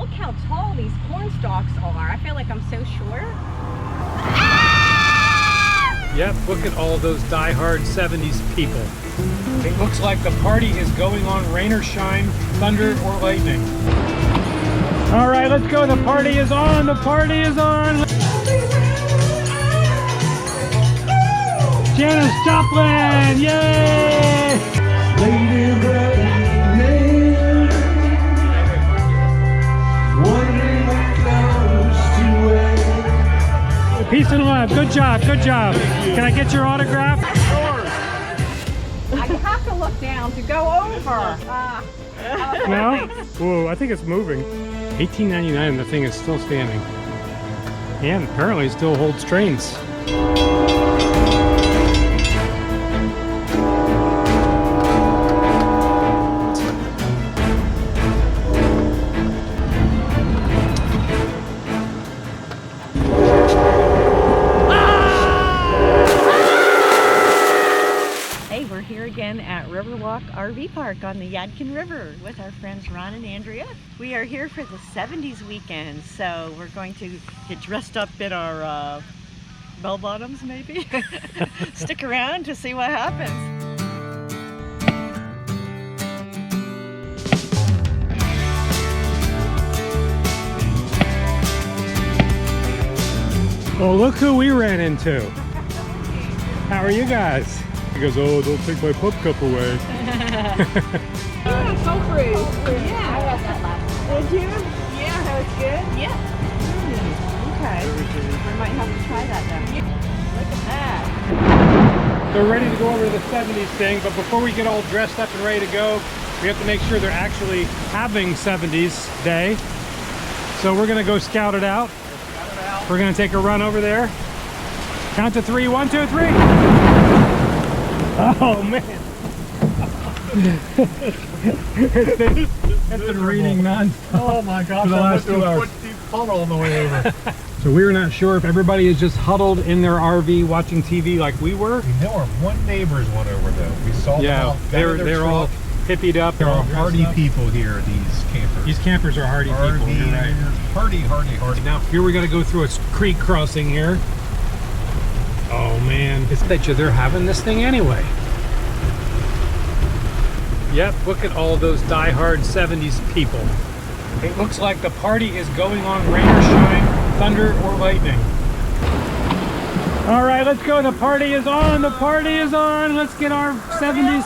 look how tall these corn stalks are. I feel like I'm so short. Yep, look at all those die-hard 70s people. It looks like the party is going on, rain or shine, thunder or lightning. All right, let's go. The party is on. The party is on. Janis Joplin, yay! Peace and love. Good job. Good job. Can I get your autograph? I have to look down to go over. No? Whoa, I think it's moving. $18.99 and the thing is still standing. And apparently it still holds trains. At Riverwalk RV Park on the Yadkin River with our friends Ron and Andrea. We are here for the 70s weekend, so we're going to get dressed up in our bell bottoms maybe. Stick around to see what happens. Oh, look who we ran into. How are you guys? He goes, oh, don't take my pup cup away. Yeah, so free. Yeah, I got that last time. Did you? Yeah, that was good? Yeah. Okay. I might have to try that then. Look at that. They're ready to go over to the 70s thing, but before we get all dressed up and ready to go, we have to make sure they're actually having 70s day. So we're gonna go scout it out. We're gonna take a run over there. Count to 3, 1, 2, 3. Oh man. It's been raining non-stop. Oh my gosh, for the last 2 hours. Puddle on the way over. So we're not sure if everybody is just huddled in their RV watching TV like we were. There were one neighbor's one over though. We saw them all. They're all hippied up. There are hardy people here, these campers. These campers are hardy people, you're right. Hardy. Now here we gotta go through a creek crossing here. Oh man, it's bet you they're having this thing anyway. Yep, look at all those die-hard 70s people. It looks like the party is going on, rain or shine, thunder or lightning. All right, let's go. The party is on. The party is on. Let's get our 70s.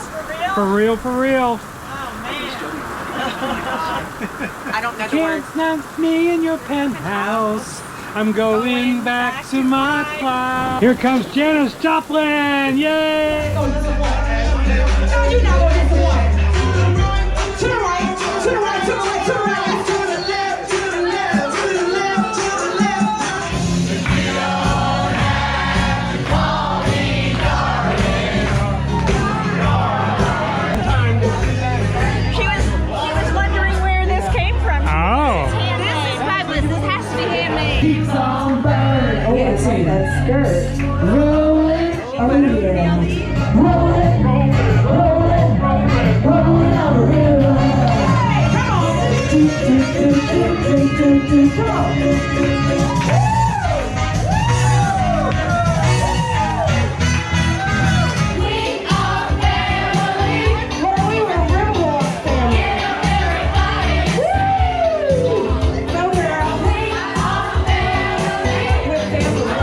For real, for real. Oh man. I don't know the Can't words. snap me in your penthouse. I'm going back to my cloud. Here comes Janis Joplin. Yay! You're not going to the one. To the right, to the right, to the right, to the right. To the left, to the left, to the left, to the left. We don't have to call me darling. She was wondering where this came from. Oh. This is fabulous. This has to be handmade. Keeps on burning. Oh, yeah, see that skirt. Rolling. Oh, yeah. Rolling, rolling, rolling, rolling on the river. Come on. Come on. We are family. Well, we were Riverwalk family. Woo! Go girl. We are family. We're family.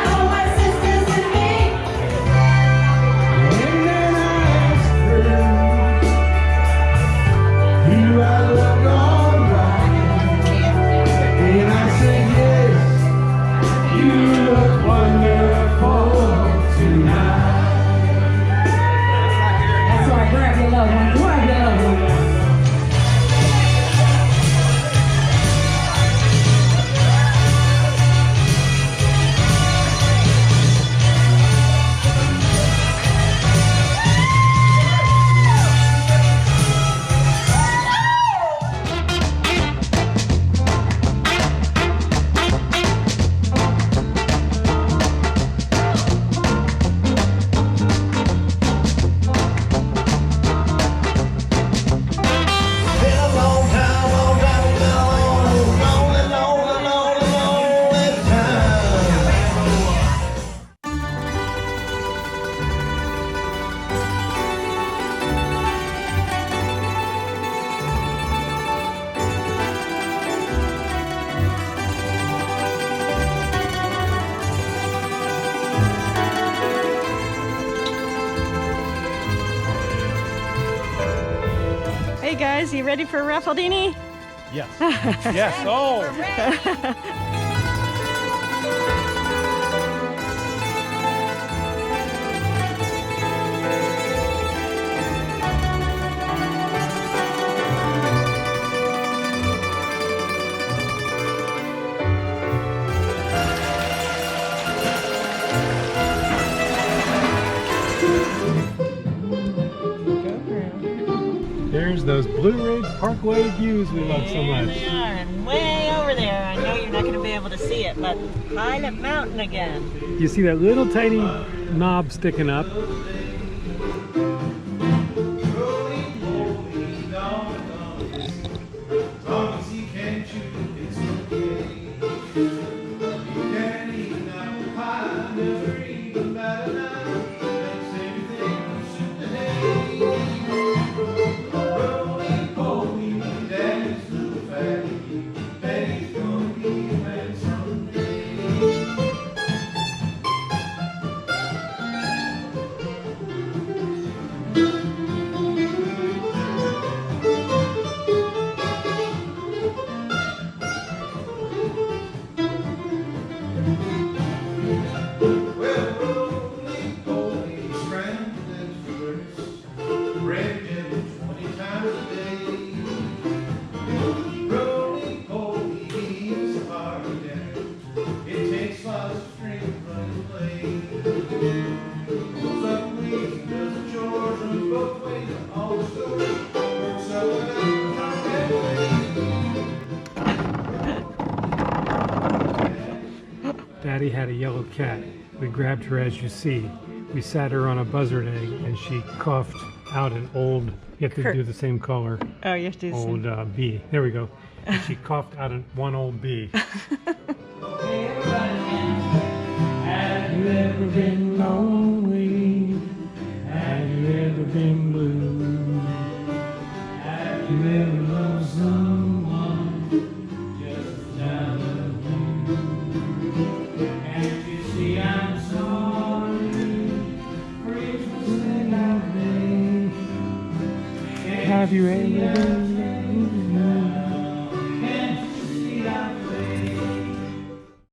All my sisters and me. And then I asked her, do I look alright? And I said, Guys, you ready for Raffaldini? Yes. Yes. Oh. There's those Blue Ridge Parkway views we love so much. There they are, and way over there. I know you're not going to be able to see it, but Pilot Mountain again. You see that little tiny knob sticking up? Daddy had a yellow cat. We grabbed her as you see. We sat her on a buzzard egg and she coughed out an old, you have to do the same color. Oh, you have to do the same. Old bee. There we go. And she coughed out one old bee. Have you ever been